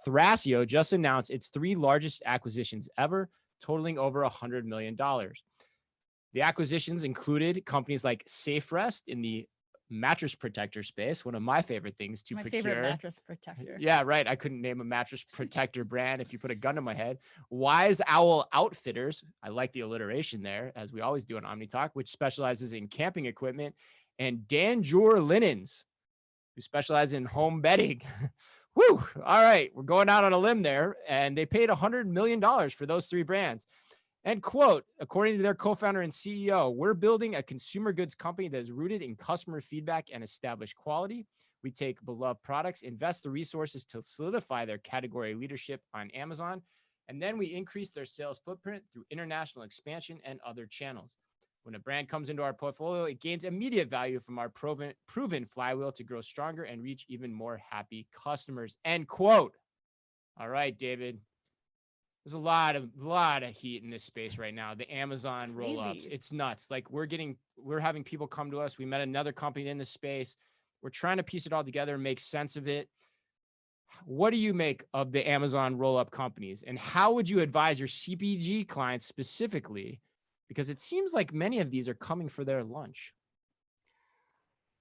Thrasio just announced its 3 largest acquisitions ever, totaling over $100 million. The acquisitions included companies like Safe Rest in the mattress protector space, one of my favorite things to procure. Favorite mattress protector. Yeah, right. I couldn't name a mattress protector brand if you put a gun to my head. Wise Owl Outfitters, I like the alliteration there, as we always do on Omni Talk, which specializes in camping equipment, and Danjur Linens, who specialize in home bedding. Woo! All right, we're going out on a limb there, and they paid $100 million for those 3 brands. And quote, according to their co-founder and CEO, we're building a consumer goods company that is rooted in customer feedback and established quality. We take beloved products, invest the resources to solidify their category leadership on Amazon, and then we increase their sales footprint through international expansion and other channels. When a brand comes into our portfolio, it gains immediate value from our proven flywheel to grow stronger and reach even more happy customers. End quote. All right, David. There's a lot of heat in this space right now. The Amazon roll-ups, it's nuts. Like we're having people come to us. We met another company in this space. We're trying to piece it all together and make sense of it. What do you make of the Amazon roll-up companies, and how would you advise your CPG clients specifically? Because it seems like many of these are coming for their lunch.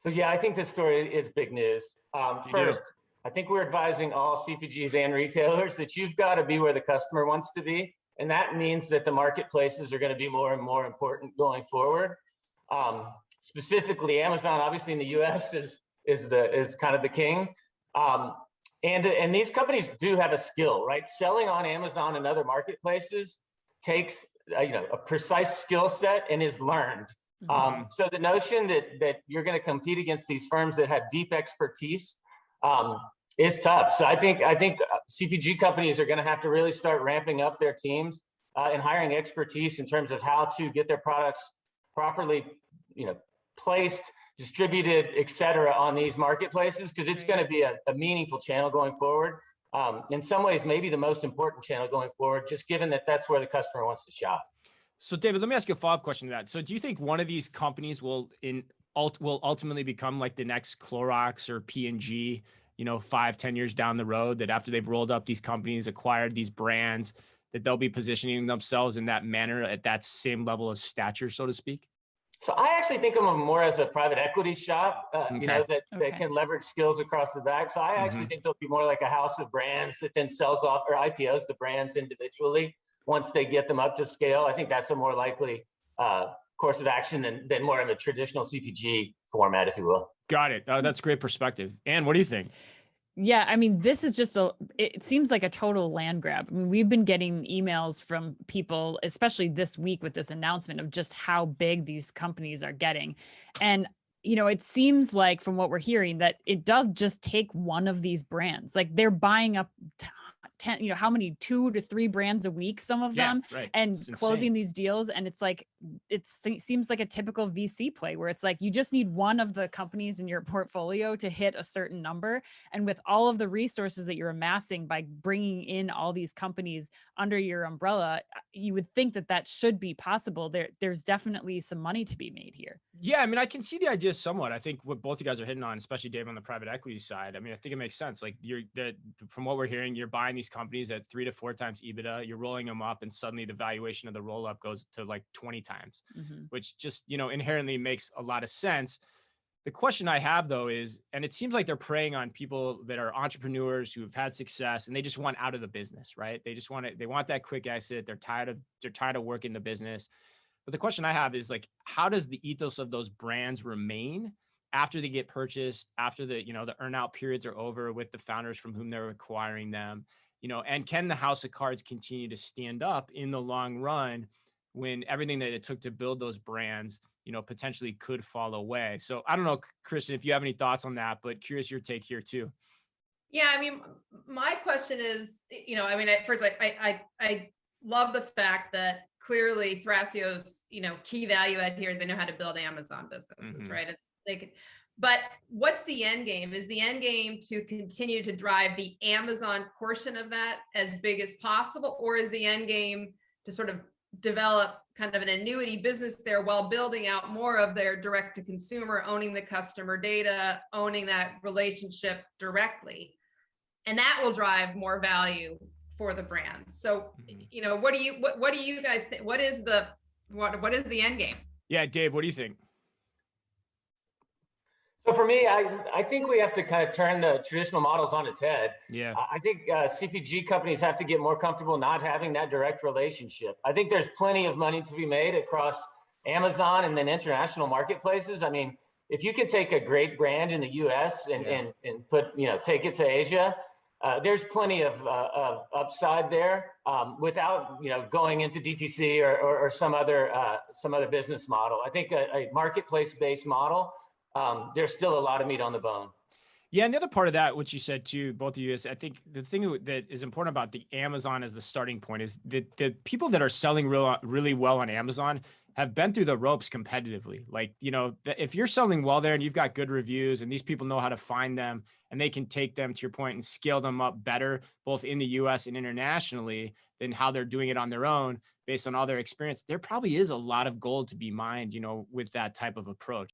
So yeah, I think this story is big news. First, I think we're advising all CPGs and retailers that you've got to be where the customer wants to be. And that means that the marketplaces are going to be more and more important going forward. Specifically, Amazon, obviously in the US is kind of the king. And these companies do have a skill, right? Selling on Amazon and other marketplaces takes a precise skill set and is learned. So the notion that you're going to compete against these firms that have deep expertise is tough. So I think CPG companies are going to have to really start ramping up their teams and hiring expertise in terms of how to get their products properly, placed, distributed, et cetera, on these marketplaces, because it's going to be a meaningful channel going forward. In some ways, maybe the most important channel going forward, just given that that's where the customer wants to shop. So David, let me ask you a follow-up question to that. So do you think one of these companies will ultimately become like the next Clorox or P&G, 5-10 years down the road, that after they've rolled up these companies, acquired these brands, that they'll be positioning themselves in that manner at that same level of stature, so to speak? So I actually think of them more as a private equity shop, that can leverage skills across the back. So I actually think they'll be more like a house of brands that then sells off or IPOs the brands individually once they get them up to scale. I think that's a more likely course of action than more of a traditional CPG format, if you will. Got it. That's great perspective. Ann, what do you think? Yeah, I mean, this is just it seems like a total land grab. I mean, we've been getting emails from people, especially this week with this announcement of just how big these companies are getting. And, it seems like from what we're hearing that it does just take one of these brands. Like they're buying up 10, how many 2 to 3 brands a week, some of them, right. and closing these deals. And it's like, it seems like a typical VC play where it's like, you just need one of the companies in your portfolio to hit a certain number. And with all of the resources that you're amassing by bringing in all these companies under your umbrella, you would think that should be possible. There's definitely some money to be made here. Yeah. I mean, I can see the idea somewhat. I think what both you guys are hitting on, especially Dave on the private equity side, I mean, I think it makes sense. Like from what we're hearing, you're buying these companies at 3 to 4 times EBITDA, you're rolling them up, and suddenly the valuation of the roll up goes to like 20 times, which just, inherently makes a lot of sense. The question I have though is, and it seems like they're preying on people that are entrepreneurs who have had success and they just want out of the business, right? They want that quick exit. They're tired of working the business. But the question I have is like, how does the ethos of those brands remain after they get purchased, after the earnout periods are over with the founders from whom they're acquiring them, and can the house of cards continue to stand up in the long run when everything that it took to build those brands, potentially could fall away? So I don't know, Kristin, if you have any thoughts on that, but curious your take here too. Yeah, I mean, my question is, at first, I love the fact that clearly Thrasio's, key value add here is they know how to build Amazon businesses, right? But what's the end game? Is the end game to continue to drive the Amazon portion of that as big as possible? Or is the end game to sort of develop kind of an annuity business there while building out more of their direct to consumer, owning the customer data, owning that relationship directly? and that will drive more value for the brands. So, you know, what do you guys think? What is the end game? Yeah, Dave, what do you think? So for me, I think we have to kind of turn the traditional models on its head. Yeah. I think CPG companies have to get more comfortable not having that direct relationship. I think there's plenty of money to be made across Amazon and then international marketplaces. I mean, if you can take a great brand in the US and put, you know, take it to Asia, there's plenty of upside there without, you know, going into DTC or some other business model. I think a marketplace-based model, there's still a lot of meat on the bone. Yeah, and the other part of that, which you said too, both of you, is I think the thing that is important about the Amazon as the starting point is that the people that are selling really well on Amazon have been through the ropes competitively. Like, you know, if you're selling well there and you've got good reviews and these people know how to find them and they can take them, to your point, and scale them up better, both in the US and internationally, than how they're doing it on their own based on all their experience, there probably is a lot of gold to be mined, you know, with that type of approach.